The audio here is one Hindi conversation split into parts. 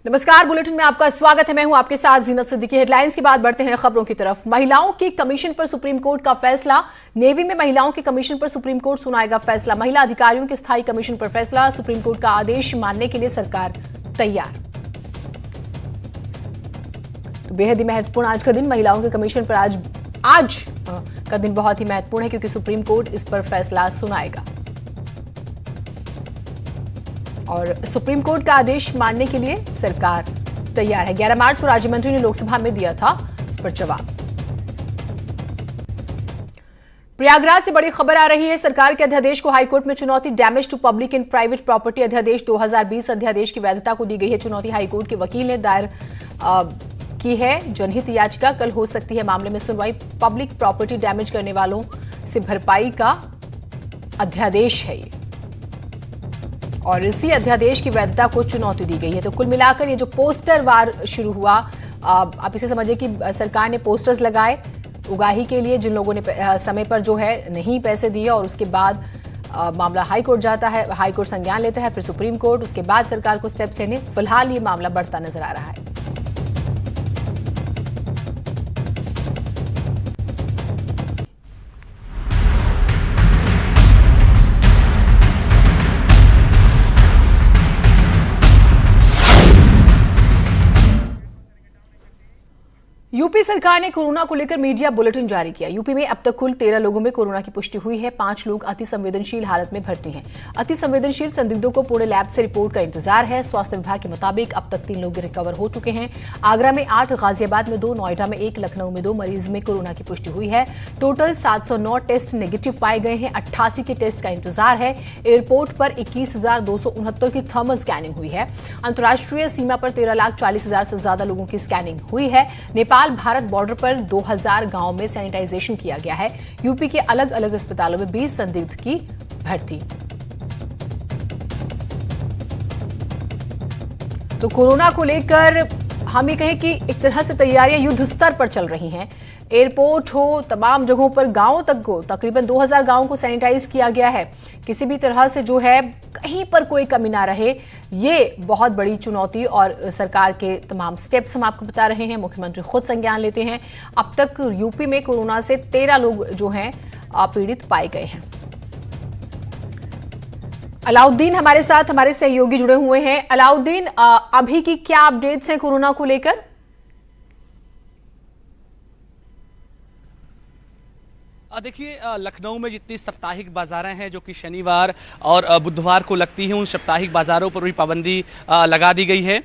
नमस्कार, बुलेटिन में आपका स्वागत है। मैं हूं आपके साथ जीनत सिद्दीकी। हेडलाइंस के बाद बढ़ते हैं खबरों की तरफ। महिलाओं के कमीशन पर सुप्रीम कोर्ट का फैसला। नेवी में महिलाओं के कमीशन पर सुप्रीम कोर्ट सुनाएगा फैसला। महिला अधिकारियों के स्थायी कमीशन पर फैसला। सुप्रीम कोर्ट का आदेश मानने के लिए सरकार तैयार। तो बेहद ही महत्वपूर्ण आज का दिन महिलाओं के कमीशन पर आज का दिन बहुत ही महत्वपूर्ण है, क्योंकि सुप्रीम कोर्ट इस पर फैसला सुनाएगा और सुप्रीम कोर्ट का आदेश मानने के लिए सरकार तैयार है। 11 मार्च को राज्य मंत्री ने लोकसभा में दिया था इस पर जवाब। प्रयागराज से बड़ी खबर आ रही है। सरकार के अध्यादेश को हाईकोर्ट में चुनौती। Damage to public and private property अध्यादेश 2020 अध्यादेश की वैधता को दी गई है चुनौती। हाईकोर्ट के वकील ने दायर की है जनहित याचिका। कल हो सकती है मामले में सुनवाई। पब्लिक प्रॉपर्टी डैमेज करने वालों से भरपाई का अध्यादेश है ये, और इसी अध्यादेश की वैधता को चुनौती दी गई है। तो कुल मिलाकर ये जो पोस्टर वार शुरू हुआ, आप इसे समझिए कि सरकार ने पोस्टर्स लगाए उगाही के लिए, जिन लोगों ने समय पर जो है नहीं पैसे दिए, और उसके बाद मामला हाई कोर्ट जाता है, हाई कोर्ट संज्ञान लेता है, फिर सुप्रीम कोर्ट, उसके बाद सरकार को स्टेप्स लेने। फिलहाल ये मामला बढ़ता नजर आ रहा है। यूपी सरकार ने कोरोना को लेकर मीडिया बुलेटिन जारी किया। यूपी में अब तक कुल 13 लोगों में कोरोना की पुष्टि हुई है। 5 लोग अति संवेदनशील हालत में भर्ती हैं। अति संवेदनशील संदिग्धों को पुणे लैब से रिपोर्ट का इंतजार है। स्वास्थ्य विभाग के मुताबिक अब तक 3 लोग रिकवर हो चुके हैं। आगरा में 8, गाजियाबाद में 2, नोएडा में 1, लखनऊ में 2 मरीज में कोरोना की पुष्टि हुई है। टोटल 709 टेस्ट नेगेटिव पाए गए हैं। 88 के टेस्ट का इंतजार है। एयरपोर्ट पर 21,269 की थर्मल स्कैनिंग हुई है। अंतर्राष्ट्रीय सीमा पर 13,40,000 से ज्यादा लोगों की स्कैनिंग हुई है। नेपाल भारत बॉर्डर पर 2000 गांव में सैनिटाइजेशन किया गया है। यूपी के अलग अलग अस्पतालों में 20 संदिग्ध की भर्ती। तो कोरोना को लेकर हम ये कहें कि एक तरह से तैयारियां युद्ध स्तर पर चल रही हैं। एयरपोर्ट हो, तमाम जगहों पर, गांवों तक को, तकरीबन 2000 गांवों को सैनिटाइज किया गया है। किसी भी तरह से जो है कहीं पर कोई कमी ना रहे, ये बहुत बड़ी चुनौती और सरकार के तमाम स्टेप्स हम आपको बता रहे हैं। मुख्यमंत्री खुद संज्ञान लेते हैं। अब तक यूपी में कोरोना से 13 लोग जो हैं पीड़ित पाए गए हैं। अलाउद्दीन हमारे साथ, हमारे सहयोगी जुड़े हुए हैं। अलाउद्दीन, अभी की क्या अपडेट्स हैं कोरोना को लेकर? देखिए, लखनऊ में जितनी साप्ताहिक बाजारें हैं जो कि शनिवार और बुधवार को लगती हैं, उन साप्ताहिक बाजारों पर भी पाबंदी लगा दी गई है।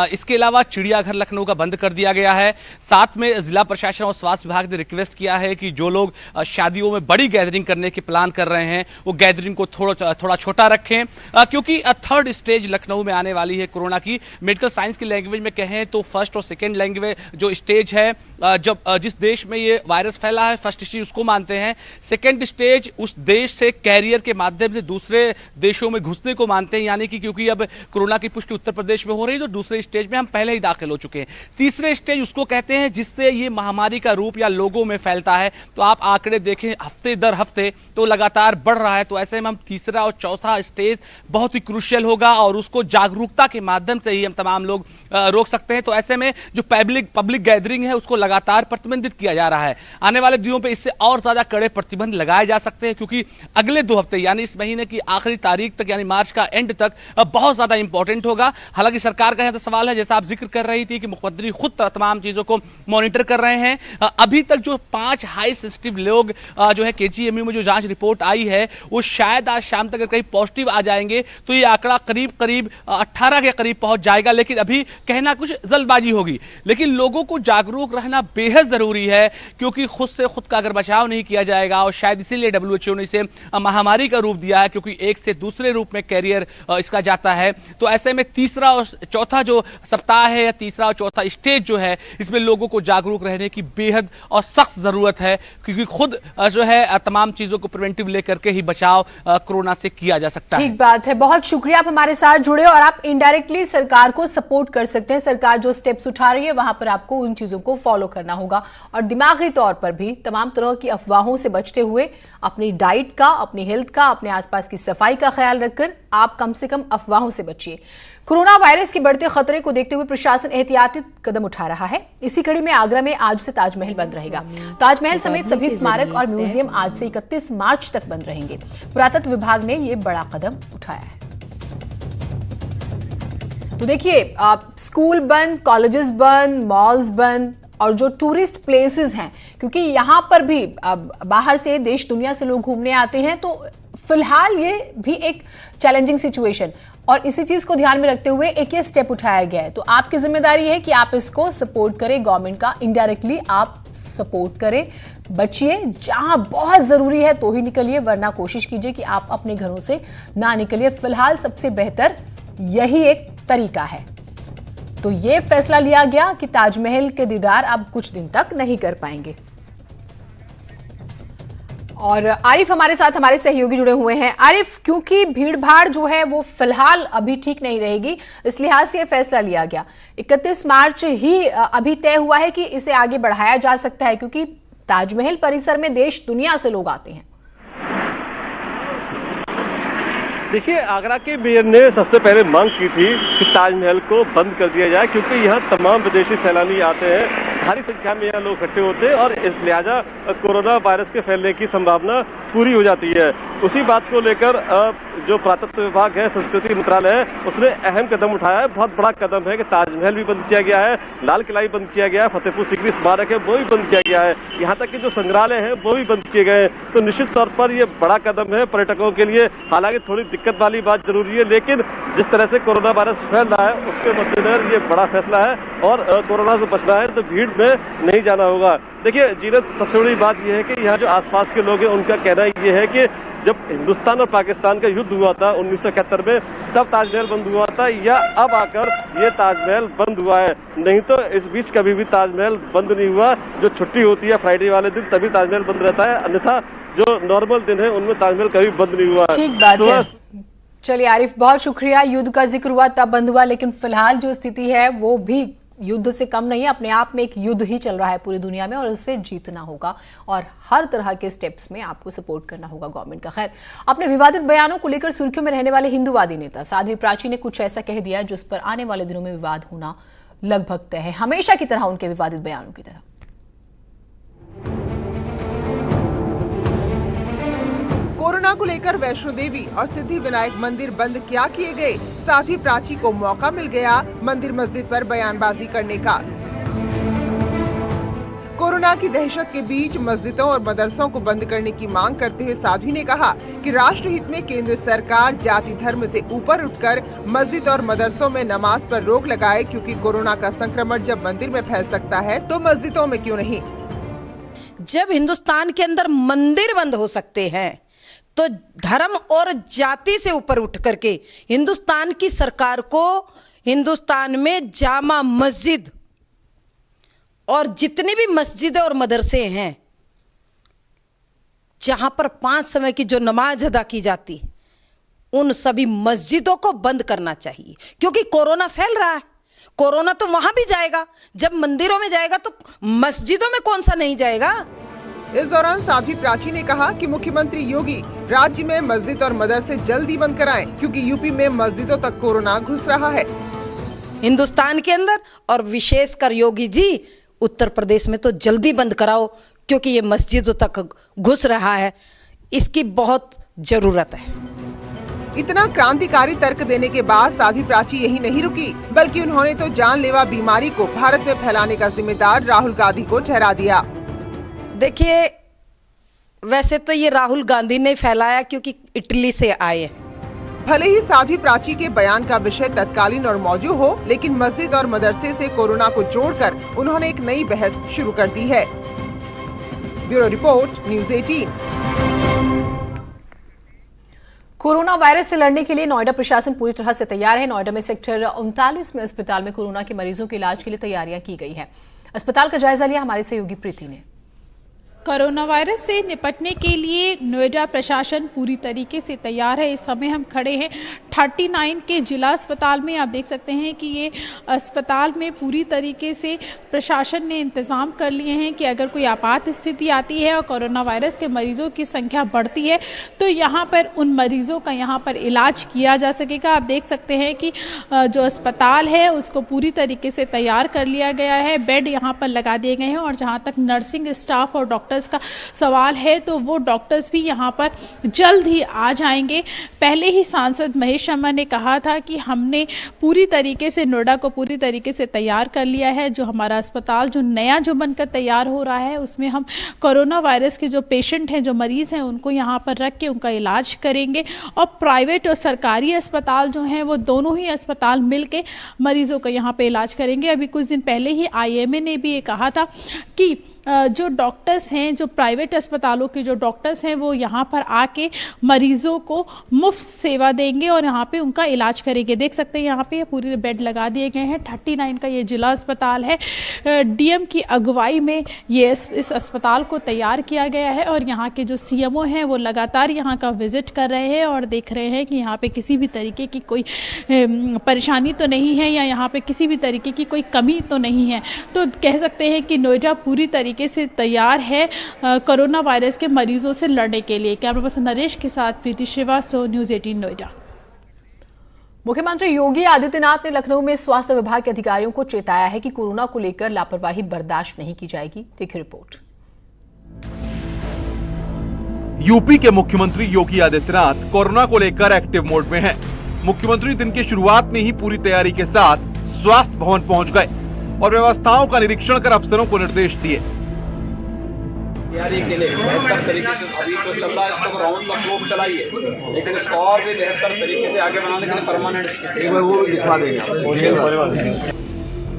इसके अलावा चिड़ियाघर लखनऊ का बंद कर दिया गया है। साथ में जिला प्रशासन और स्वास्थ्य विभाग ने रिक्वेस्ट किया है कि जो लोग शादियों में बड़ी गैदरिंग करने के प्लान कर रहे हैं वो गैदरिंग को थोड़ा छोटा रखें, क्योंकि थर्ड स्टेज लखनऊ में आने वाली है कोरोना की। मेडिकल साइंस की लैंग्वेज में कहें तो फर्स्ट और सेकेंड लैंग्वेज जो स्टेज है, जब जिस देश में ये वायरस फैला है, फर्स्ट स्टेज उसको मानते हैं। सेकेंड स्टेज उस देश से कैरियर के माध्यम से दूसरे देशों में घुसने को मानते हैं, यानी कि क्योंकि अब कोरोना की पुष्टि उत्तर प्रदेश में हो रही है तो दूसरे स्टेज में हम पहले ही दाखिल हो चुके हैं। तीसरे स्टेज उसको कहते हैं जिससे ये महामारी का रूप या लोगों में फैलता है। तो आप आंकड़े देखें हफ्ते दर हफ्ते तो लगातार बढ़ रहा है। तो ऐसे में हम तीसरा और चौथा स्टेज बहुत ही क्रूशियल होगा और उसको जागरूकता के माध्यम से ही हम तमाम लोग रोक सकते हैं। तो ऐसे में जो पब्लिक गैदरिंग है उसको लगातार प्रतिबंधित किया जा रहा है। आने वाले दिनों पर इससे और ज्यादा कड़े प्रतिबंध लगाए जा सकते हैं, क्योंकि अगले 2 हफ्ते यानी इस महीने की आखिरी तारीख तक यानी मार्च का एंड तक बहुत ज्यादा इंपॉर्टेंट होगा। हालांकि सरकार का यह तो सवाल है, जैसा आप जिक्र कर रही थी कि मुख्यमंत्री खुद तमाम चीजों को मॉनिटर कर रहे हैं। अभी तक जो 5 हाई सेंसिटिव लोग जो है केजीएमयू में जो जांच रिपोर्ट आई है वो शायद आज शाम तक कहीं पॉजिटिव आ जाएंगे तो ये आंकड़ा करीब 18 के करीब पहुंच जाएगा। लेकिन अभी कहना कुछ जल्दबाजी होगी, लेकिन लोगों को जागरूक रहना बेहद जरूरी है, क्योंकि खुद से खुद का अगर बचाव नहीं किया जाएगा, और शायद इसीलिए WHO ने इसे महामारी का रूप दिया है, क्योंकि एक से दूसरे रूप में कैरियर इसका जाता है। तो ऐसे में तीसरा और चौथा जो सप्ताह है या तीसरा और चौथा स्टेज जो है, इसमें लोगों को जागरूक रहने की बेहद और सख्त जरूरत है, क्योंकि खुद जो है तमाम चीजों को प्रिवेंटिव लेकर के ही बचाव कोरोना से किया जा सकता है। ठीक बात है, बहुत शुक्रिया आप हमारे साथ जुड़े, और आप इनडायरेक्टली सरकार को सपोर्ट कर सकते हैं। सरकार जो स्टेप्स उठा रही है वहां पर आपको उन चीजों को फॉलो करना होगा, और दिमागी तौर पर भी तमाम तरह की अफवाह अफवाहों से बचते हुए अपनी डाइट का, अपनी हेल्थ का, अपने आसपास की सफाई का ख्याल रखकर आप कम से कम अफवाहों से बचिए। कोरोना वायरस के बढ़ते खतरे को देखते हुए प्रशासन एहतियाती कदम उठा रहा है। इसी कड़ी में आगरा में आज से ताजमहल बंद रहेगा। ताजमहल समेत सभी स्मारक और म्यूजियम आज से 31 मार्च तक बंद रहेंगे। पुरातत्व विभाग ने यह बड़ा कदम उठाया है। तो देखिए, स्कूल बंद, कॉलेजेस बंद, मॉल्स बंद और जो टूरिस्ट प्लेसेस हैं, क्योंकि यहां पर भी बाहर से, देश दुनिया से लोग घूमने आते हैं, तो फिलहाल ये भी एक चैलेंजिंग सिचुएशन और इसी चीज को ध्यान में रखते हुए एक ये स्टेप उठाया गया है। तो आपकी जिम्मेदारी है कि आप इसको सपोर्ट करें, गवर्नमेंट का इनडायरेक्टली आप सपोर्ट करें। बचिए, जहां बहुत जरूरी है तो ही निकलिए, वरना कोशिश कीजिए कि आप अपने घरों से ना निकलिए। फिलहाल सबसे बेहतर यही एक तरीका है। तो ये फैसला लिया गया कि ताजमहल के दीदार अब कुछ दिन तक नहीं कर पाएंगे। और आरिफ हमारे साथ, हमारे सहयोगी जुड़े हुए हैं। आरिफ, क्योंकि भीड़ भाड़ जो है वो फिलहाल अभी ठीक नहीं रहेगी, इस लिहाज से यह फैसला लिया गया। 31 मार्च ही अभी तय हुआ है कि इसे आगे बढ़ाया जा सकता है, क्योंकि ताजमहल परिसर में देश दुनिया से लोग आते हैं। देखिए, आगरा के मेयर ने सबसे पहले मांग की थी कि ताजमहल को बंद कर दिया जाए, क्योंकि यहाँ तमाम विदेशी सैलानी आते हैं, भारी संख्या में यहाँ लोग इकट्ठे होते हैं और इस लिहाजा कोरोना वायरस के फैलने की संभावना पूरी हो जाती है। उसी बात को लेकर जो पुरातत्व विभाग है, संस्कृति मंत्रालय है, उसने अहम कदम उठाया है। बहुत बड़ा कदम है कि ताजमहल भी बंद किया गया है, लाल किला भी बंद किया गया है, फतेहपुर सीकरी स्मारक है वो भी बंद किया गया है, यहाँ तक कि जो संग्रहालय है वो भी बंद किए गए हैं। तो निश्चित तौर पर ये बड़ा कदम है पर्यटकों के लिए। हालांकि थोड़ी दिक्कत वाली बात जरूरी है, लेकिन जिस तरह से कोरोना वायरस फैल रहा है उसके मद्देनजर ये बड़ा फैसला है और कोरोना से बचना है तो भीड़ में नहीं जाना होगा। देखिए जीनत, सबसे बड़ी बात यह है कि यहाँ जो आसपास के लोग हैं उनका कहना ये है कि जब हिंदुस्तान और पाकिस्तान का युद्ध हुआ था 1971 में, तब ताजमहल बंद हुआ था, या अब आकर ये ताजमहल बंद हुआ है। नहीं तो इस बीच कभी भी ताजमहल बंद नहीं हुआ। जो छुट्टी होती है फ्राइडे वाले दिन तभी ताजमहल बंद रहता है, अन्यथा जो नॉर्मल दिन है उनमें ताजमहल कभी बंद नहीं हुआ। ठीक बात है। चलिए आरिफ, बहुत शुक्रिया। युद्ध का जिक्र हुआ तब बंद हुआ, लेकिन फिलहाल जो स्थिति है वो भी युद्ध से कम नहीं है। अपने आप में एक युद्ध ही चल रहा है पूरी दुनिया में और इससे जीतना होगा और हर तरह के स्टेप्स में आपको सपोर्ट करना होगा गवर्नमेंट का। खैर, अपने विवादित बयानों को लेकर सुर्खियों में रहने वाले हिंदूवादी नेता साध्वी प्राची ने कुछ ऐसा कह दिया जिस पर आने वाले दिनों में विवाद होना लगभग तय है, हमेशा की तरह उनके विवादित बयानों की तरह। कोरोना को लेकर वैष्णो देवी और सिद्धि विनायक मंदिर बंद क्या किए गए, साध्वी प्राची को मौका मिल गया मंदिर मस्जिद पर बयानबाजी करने का। कोरोना की दहशत के बीच मस्जिदों और मदरसों को बंद करने की मांग करते हुए साध्वी ने कहा कि राष्ट्र हित में केंद्र सरकार जाति धर्म से ऊपर उठकर मस्जिद और मदरसों में नमाज पर रोक लगाए, क्योंकि कोरोना का संक्रमण जब मंदिर में फैल सकता है तो मस्जिदों में क्यों नहीं। जब हिंदुस्तान के अंदर मंदिर बंद हो सकते हैं तो धर्म और जाति से ऊपर उठ करके हिंदुस्तान की सरकार को हिंदुस्तान में जामा मस्जिद और जितनी भी मस्जिदें और मदरसे हैं जहां पर 5 समय की जो नमाज अदा की जाती, उन सभी मस्जिदों को बंद करना चाहिए, क्योंकि कोरोना फैल रहा है। कोरोना तो वहां भी जाएगा, जब मंदिरों में जाएगा तो मस्जिदों में कौन सा नहीं जाएगा। इस दौरान साध्वी प्राची ने कहा कि मुख्यमंत्री योगी राज्य में मस्जिद और मदरसे जल्दी बंद कराएं, क्योंकि यूपी में मस्जिदों तक कोरोना घुस रहा है हिंदुस्तान के अंदर, और विशेषकर योगी जी उत्तर प्रदेश में तो जल्दी बंद कराओ, क्योंकि ये मस्जिदों तक घुस रहा है, इसकी बहुत जरूरत है। इतना क्रांतिकारी तर्क देने के बाद साध्वी प्राची यही नहीं रुकी, बल्कि उन्होंने तो जानलेवा बीमारी को भारत में फैलाने का जिम्मेदार राहुल गांधी को ठहरा दिया। देखिए, वैसे तो ये राहुल गांधी ने फैलाया, क्योंकि इटली से आए। भले ही साध्वी प्राची के बयान का विषय तत्कालीन और मौजूद हो, लेकिन मस्जिद और मदरसे से कोरोना को जोड़कर उन्होंने एक नई बहस शुरू कर दी है। Bureau report, news 18। Corona virus से लड़ने के लिए नोएडा प्रशासन पूरी तरह से तैयार है। नोएडा में सेक्टर 39 में अस्पताल में कोरोना के मरीजों के इलाज के लिए तैयारियां की गई है। अस्पताल का जायजा लिया हमारे सहयोगी प्रीति ने। कोरोना वायरस से निपटने के लिए नोएडा प्रशासन पूरी तरीके से तैयार है। इस समय हम खड़े हैं 39 के जिला अस्पताल में। आप देख सकते हैं कि ये अस्पताल में पूरी तरीके से प्रशासन ने इंतज़ाम कर लिए हैं कि अगर कोई आपात स्थिति आती है और कोरोना वायरस के मरीजों की संख्या बढ़ती है तो यहाँ पर उन मरीजों का यहाँ पर इलाज किया जा सकेगा। आप देख सकते हैं कि जो अस्पताल है उसको पूरी तरीके से तैयार कर लिया गया है। बेड यहाँ पर लगा दिए गए हैं और जहाँ तक नर्सिंग स्टाफ और डॉक्टर्स का सवाल है तो वो डॉक्टर्स भी यहाँ पर जल्द ही आ जाएंगे। पहले ही सांसद महेश शर्मा ने कहा था कि हमने पूरी तरीके से नोएडा को पूरी तरीके से तैयार कर लिया है। जो हमारा अस्पताल जो नया जो बनकर तैयार हो रहा है उसमें हम कोरोना वायरस के जो पेशेंट हैं, जो मरीज हैं, उनको यहाँ पर रख के उनका इलाज करेंगे। और प्राइवेट और सरकारी अस्पताल जो हैं वो दोनों ही अस्पताल मिलके मरीजों का यहाँ पे इलाज करेंगे। अभी कुछ दिन पहले ही IMA ने भी ये कहा था कि जो डॉक्टर्स हैं, जो प्राइवेट अस्पतालों के जो डॉक्टर्स हैं वो यहाँ पर आके मरीजों को मुफ्त सेवा देंगे और यहाँ पे उनका इलाज करेंगे। देख सकते हैं यहाँ पे पूरे बेड लगा दिए गए हैं। 39 का ये जिला अस्पताल है। DM की अगुवाई में ये इस अस्पताल को तैयार किया गया है और यहाँ के जो CMO हैं वो लगातार यहाँ का विजिट कर रहे हैं और देख रहे हैं कि यहाँ पे किसी भी तरीके की कोई परेशानी तो नहीं है या यहाँ पे किसी भी तरीके की कोई कमी तो नहीं है। तो कह सकते हैं कि नोएडा पूरी तरीके से तैयार है कोरोना वायरस के मरीजों से लड़ने के लिए। कैमरा पर्सन नरेश के साथ प्रीति श्रीवास्तव, न्यूज़ 18 नोएडा। मुख्यमंत्री योगी आदित्यनाथ ने लखनऊ में स्वास्थ्य विभाग के अधिकारियों को चेताया है कि कोरोना को लेकर लापरवाही बर्दाश्त नहीं की जाएगी। देखिए रिपोर्ट। यूपी के मुख्यमंत्री योगी आदित्यनाथ कोरोना को लेकर एक्टिव मोड में हैं। मुख्यमंत्री दिन की शुरुआत में ही पूरी तैयारी के साथ स्वास्थ्य भवन पहुंच गए और व्यवस्थाओं का निरीक्षण कर अफसरों को निर्देश दिए। तैयारी के लिए बेहतर तरीके से अभी तो चल रहा है, इसको राउंड का फ्लो चलाइए, लेकिन इसको और भी बेहतर तरीके से आगे बनाने के लिए परमानेंट एक बार वो भी दिखा देंगे।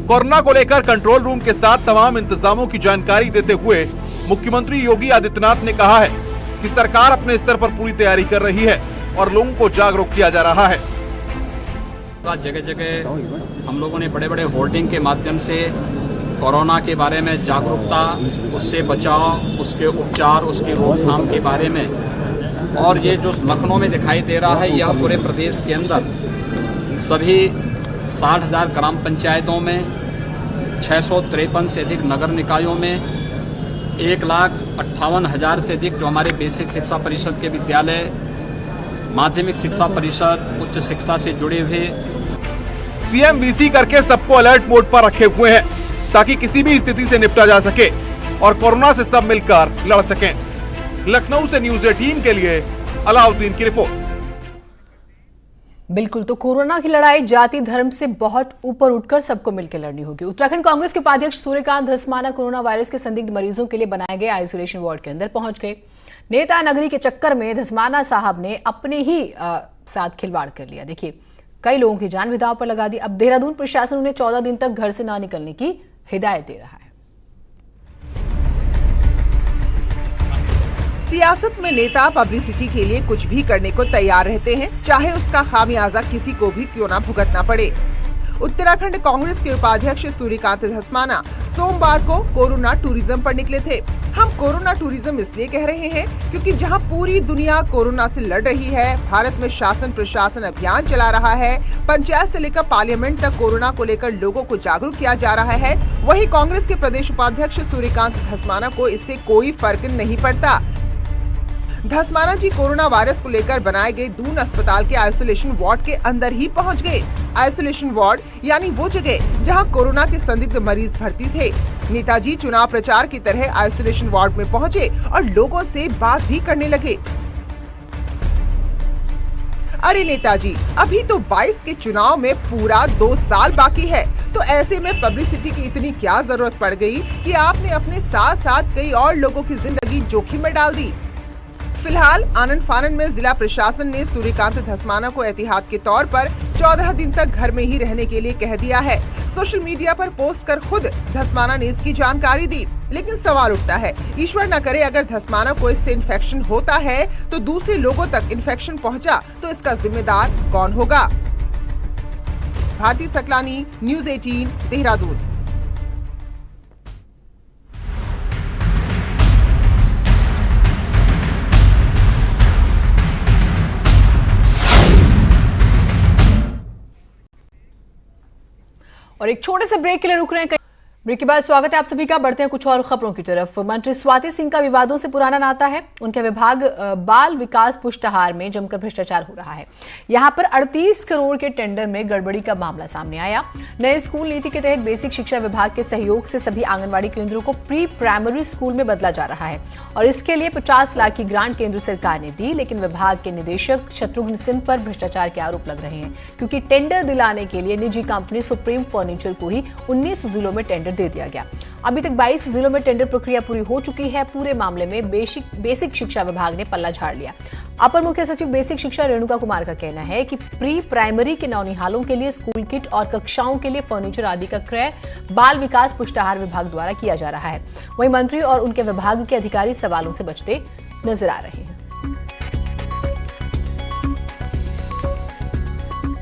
कोरोना को लेकर कंट्रोल रूम के साथ तमाम इंतजामों की जानकारी देते हुए मुख्यमंत्री योगी आदित्यनाथ ने कहा है कि सरकार अपने स्तर पर पूरी तैयारी कर रही है और लोगों को जागरूक किया जा रहा है। जगह जगह हम लोगों ने बड़े बड़े होर्डिंग के माध्यम से कोरोना के बारे में जागरूकता, उससे बचाव, उसके उपचार, उसकी रोकथाम के बारे में, और ये जो लखनऊ में दिखाई दे रहा है यह पूरे प्रदेश के अंदर सभी 60,000 ग्राम पंचायतों में, 653 से अधिक नगर निकायों में, 1,58,000 से अधिक जो हमारे बेसिक शिक्षा परिषद के विद्यालय, माध्यमिक शिक्षा परिषद, उच्च शिक्षा से जुड़े हुए CMVC करके सबको अलर्ट मोड पर रखे हुए हैं ताकि किसी भी स्थिति से निपटा जा सके और कोरोना से सब मिलकर लड़ सकें। लखनऊ से न्यूज़ 18 के लिए अलाउद्दीन की रिपोर्ट। बिल्कुल, तो कोरोना की लड़ाई जाति धर्म से बहुत ऊपर उठकर सबको मिलकर लड़नी होगी। उत्तराखंड कांग्रेस के उपाध्यक्ष सूर्यकांत धस्माना कोरोना वायरस के संदिग्ध मरीजों के लिए बनाए गए आइसोलेशन वार्ड के अंदर पहुंच गए। नेता नगरी के चक्कर में धस्माना साहब ने अपने ही साथ खिलवाड़ कर लिया। देखिए, कई लोगों की जान भी दांव पर लगा दी। अब देहरादून प्रशासन उन्हें 14 दिन तक घर से ना निकलने की हिदायत दे रहा है। सियासत में नेता पब्लिसिटी के लिए कुछ भी करने को तैयार रहते हैं, चाहे उसका खामियाजा किसी को भी क्यों ना भुगतना पड़े। उत्तराखंड कांग्रेस के उपाध्यक्ष सूर्यकांत धस्माना सोमवार को कोरोना टूरिज्म पर निकले थे। हम कोरोना टूरिज्म इसलिए कह रहे हैं क्योंकि जहां पूरी दुनिया कोरोना से लड़ रही है, भारत में शासन प्रशासन अभियान चला रहा है, पंचायत से लेकर पार्लियामेंट तक कोरोना को लेकर लोगों को जागरूक किया जा रहा है, वहीं कांग्रेस के प्रदेश उपाध्यक्ष सूर्यकांत धस्माना को इससे कोई फर्क नहीं पड़ता। धस्माना जी कोरोना वायरस को लेकर बनाए गए दून अस्पताल के आइसोलेशन वार्ड के अंदर ही पहुंच गए। आइसोलेशन वार्ड यानी वो जगह जहां कोरोना के संदिग्ध मरीज भर्ती थे। नेताजी चुनाव प्रचार की तरह आइसोलेशन वार्ड में पहुंचे और लोगों से बात भी करने लगे। अरे नेताजी, अभी तो 22 के चुनाव में पूरा 2 साल बाकी है, तो ऐसे में पब्लिसिटी की इतनी क्या जरूरत पड़ गई कि आपने अपने साथ साथ कई और लोगों की जिंदगी जोखिम में डाल दी। फिलहाल आनंद फानन में जिला प्रशासन ने सूर्यकांत धस्माना को एहतियात के तौर पर 14 दिन तक घर में ही रहने के लिए कह दिया है। सोशल मीडिया पर पोस्ट कर खुद धस्माना ने इसकी जानकारी दी, लेकिन सवाल उठता है, ईश्वर न करे अगर धस्माना को इससे इन्फेक्शन होता है तो दूसरे लोगों तक इन्फेक्शन पहुंचा तो इसका जिम्मेदार कौन होगा। भारती सकलानी, न्यूज़ 18, देहरादून। और एक छोटे से ब्रेक के लिए रुक रहे हैं। ब्रेक के बाद स्वागत है आप सभी का। बढ़ते हैं कुछ और खबरों की तरफ। मंत्री स्वाति सिंह का विवादों से पुराना नाता है। उनके विभाग बाल विकास पुष्टाहार में जमकर भ्रष्टाचार हो रहा है। यहां पर 38 करोड़ के टेंडर में गड़बड़ी का मामला सामने आया। नए स्कूल नीति के तहत बेसिक शिक्षा विभाग के सहयोग से सभी आंगनबाड़ी केंद्रों को प्री प्राइमरी स्कूल में बदला जा रहा है और इसके लिए 50 लाख की ग्रांट केंद्र सरकार ने दी, लेकिन विभाग के निदेशक शत्रुघ्न सिंह पर भ्रष्टाचार के आरोप लग रहे हैं, क्योंकि टेंडर दिलाने के लिए निजी कंपनी सुप्रीम फर्नीचर को ही 19 जिलों में टेंडर दे दिया गया। अभी तक 22 जिलों में टेंडर प्रक्रिया पूरी हो चुकी है। पूरे मामले में बेसिक शिक्षा विभाग ने पल्ला झाड़ लिया। अपर मुख्य सचिव बेसिक शिक्षा रेणुका कुमार का कहना है कि प्री प्राइमरी के नौनिहालों के लिए स्कूल किट और कक्षाओं के लिए फर्नीचर आदि का क्रय बाल विकास पुष्टाहार विभाग द्वारा किया जा रहा है। वहीं मंत्री और उनके विभाग के अधिकारी सवालों से बचते नजर आ रहे हैं।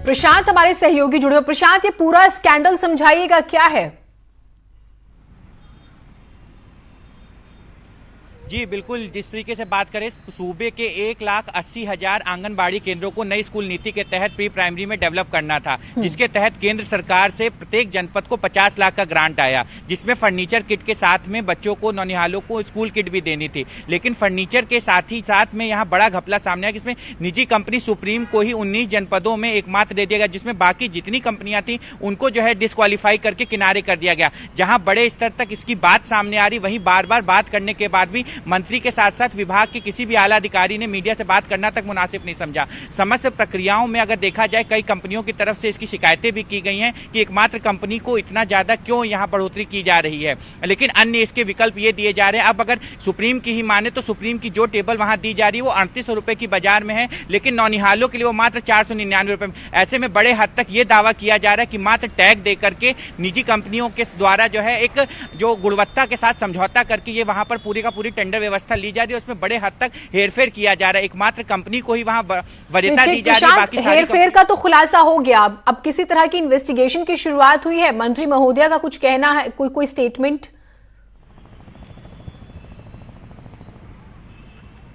प्रशांत हमारे सहयोगी जुड़े हुए। प्रशांत, ये पूरा स्कैंडल समझाइएगा, क्या है? जी बिल्कुल, जिस तरीके से बात करें, सूबे के 1,80,000 आंगनबाड़ी केंद्रों को नई स्कूल नीति के तहत प्री प्राइमरी में डेवलप करना था, जिसके तहत केंद्र सरकार से प्रत्येक जनपद को 50 लाख का ग्रांट आया, जिसमें फर्नीचर किट के साथ में बच्चों को, नौनिहालों को स्कूल किट भी देनी थी। लेकिन फर्नीचर के साथ ही साथ में यहाँ बड़ा घपला सामने आया, जिसमें निजी कंपनी सुप्रीम को ही 19 जनपदों में एकमात्र दे दिया गया, जिसमें बाकी जितनी कंपनियां थी उनको जो है डिस्क्वालीफाई करके किनारे कर दिया गया। जहां बड़े स्तर तक इसकी बात सामने आ रही, वहीं बार बार बात करने के बाद भी मंत्री के साथ साथ विभाग के किसी भी आला अधिकारी ने मीडिया से बात करना तक मुनासिब नहीं समझा। समस्त प्रक्रियाओं में अगर देखा जाए, कई कंपनियों की तरफ से इसकी शिकायतें भी की गई हैं कि एकमात्र कंपनी को इतना ज्यादा क्यों यहां बढ़ोतरी की जा रही है, लेकिन अन्य इसके विकल्प ये दिए जा रहे हैं। अब अगर सुप्रीम की ही माने तो सुप्रीम की जो टेबल वहां दी जा रही है वो 38 रुपए की बाजार में है, लेकिन नौनिहालों के लिए वो मात्र 499 रुपए में। ऐसे में बड़े हद तक ये दावा किया जा रहा है कि मात्र टैग दे करके निजी कंपनियों के द्वारा जो है एक जो गुणवत्ता के साथ समझौता करके ये वहां पर पूरी का पूरी टेंडर व्यवस्था ली जा रही है, उसमें बड़े हद तक हेरफेर किया जा रहा है। एकमात्र कंपनी को ही वहां वरीयता दी जा रही है। बाकी हेरफेर का तो खुलासा हो गया। अब किसी तरह की इन्वेस्टिगेशन की शुरुआत हुई है? मंत्री महोदया का कुछ कहना है, कोई स्टेटमेंट?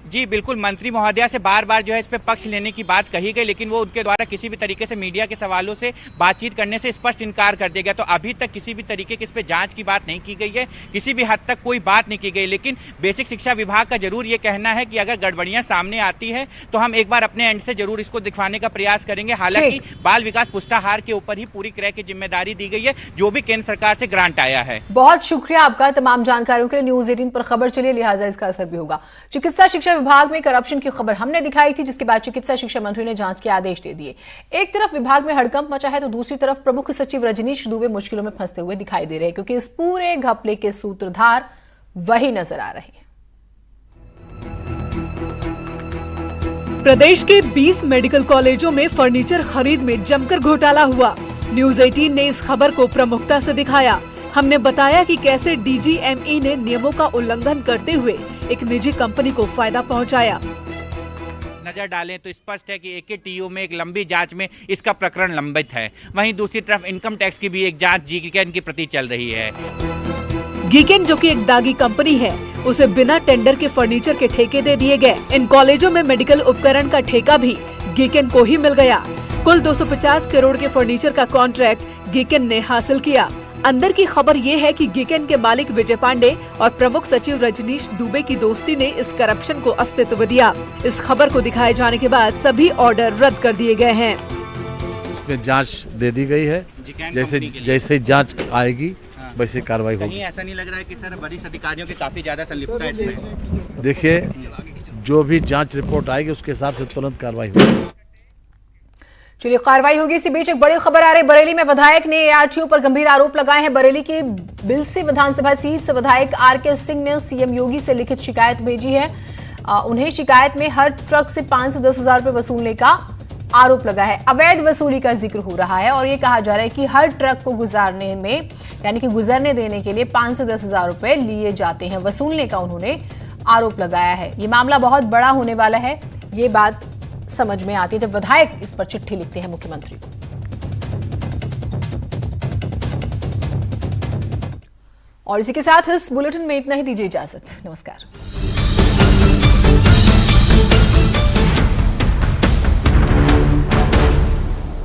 जी बिल्कुल, मंत्री महोदया से बार बार जो है इस पे पक्ष लेने की बात कही गई, लेकिन वो उनके द्वारा किसी भी तरीके से मीडिया के सवालों से बातचीत करने से स्पष्ट इनकार कर दिया गया। तो अभी तक किसी भी तरीके की इस पे जांच की बात नहीं की गई है, किसी भी हद तक कोई बात नहीं की गई। लेकिन बेसिक शिक्षा विभाग का जरूर ये कहना है कि अगर गड़बड़ियां सामने आती है तो हम एक बार अपने एंड से जरूर इसको दिखवाने का प्रयास करेंगे। हालांकि बाल विकास पुष्टाहार के ऊपर ही पूरी क्रय की जिम्मेदारी दी गई है, जो भी केंद्र सरकार से ग्रांट आया है। बहुत शुक्रिया आपका तमाम जानकारियों के लिए। न्यूज 18 पर खबर चली, लिहाजा इसका असर भी होगा। चिकित्सा शिक्षा विभाग में करप्शन की खबर हमने दिखाई थी, जिसके बाद चिकित्सा शिक्षा मंत्री ने जांच के आदेश दे दिए। एक तरफ विभाग में हड़कंप मचा है तो दूसरी तरफ प्रमुख सचिव रजनीश दुबे मुश्किलों में फंसते हुए दिखाई दे रहे हैं, क्योंकि इस पूरे घपले के सूत्रधार वही नजर आ रहे हैं। प्रदेश के 20 मेडिकल कॉलेजों में फर्नीचर खरीद में जमकर घोटाला हुआ। न्यूज 18 ने इस खबर को प्रमुखता से दिखाया। हमने बताया कि कैसे DGME ने नियमों का उल्लंघन करते हुए एक निजी कंपनी को फायदा पहुंचाया। नजर डालें तो स्पष्ट है कि AKTU में एक लंबी जांच में इसका प्रकरण लंबित है। वहीं दूसरी तरफ इनकम टैक्स की भी एक जांच गीकेन की प्रति चल रही है। गीकेन, जो कि एक दागी कंपनी है, उसे बिना टेंडर के फर्नीचर के ठेके दे दिए गए। इन कॉलेजों में मेडिकल उपकरण का ठेका भी गीकेन को ही मिल गया। कुल 250 करोड़ के फर्नीचर का कॉन्ट्रैक्ट गीकेन ने हासिल किया। अंदर की खबर ये है कि गीकेन के मालिक विजय पांडे और प्रमुख सचिव रजनीश दुबे की दोस्ती ने इस करप्शन को अस्तित्व दिया। इस खबर को दिखाए जाने के बाद सभी ऑर्डर रद्द कर दिए गए हैं। इसमें जांच दे दी गई है, जैसे जांच आएगी वैसे कार्रवाई होगी। कहीं ऐसा नहीं लग रहा है कि सर वरिष्ठ अधिकारियों की काफी ज्यादा संलिप्तता है इसमें? देखिए, जो भी जांच रिपोर्ट आएगी उसके हिसाब से तुरंत कार्रवाई होगी। चलिए, कार्रवाई होगी। इसी बीच एक बड़ी खबर आ रही है। बरेली में विधायक ने ARTO पर गंभीर आरोप लगाए हैं। बरेली की बिलसी विधानसभा सीट से विधायक RK सिंह ने CM योगी से लिखित शिकायत भेजी है। उन्हें शिकायत में हर ट्रक से 5 से 10 हजार रुपए वसूलने का आरोप लगा है। अवैध वसूली का जिक्र हो रहा है और ये कहा जा रहा है कि हर ट्रक को गुजारने में, यानी कि गुजरने देने के लिए 5 से 10 हजार रुपए लिए जाते हैं, वसूलने का उन्होंने आरोप लगाया है। ये मामला बहुत बड़ा होने वाला है। ये बात समझ में आती है जब विधायक इस पर चिट्ठी लिखते हैं मुख्यमंत्री को। और इसी के साथ इस बुलेटिन में इतना ही। दीजिए इजाजत। नमस्कार।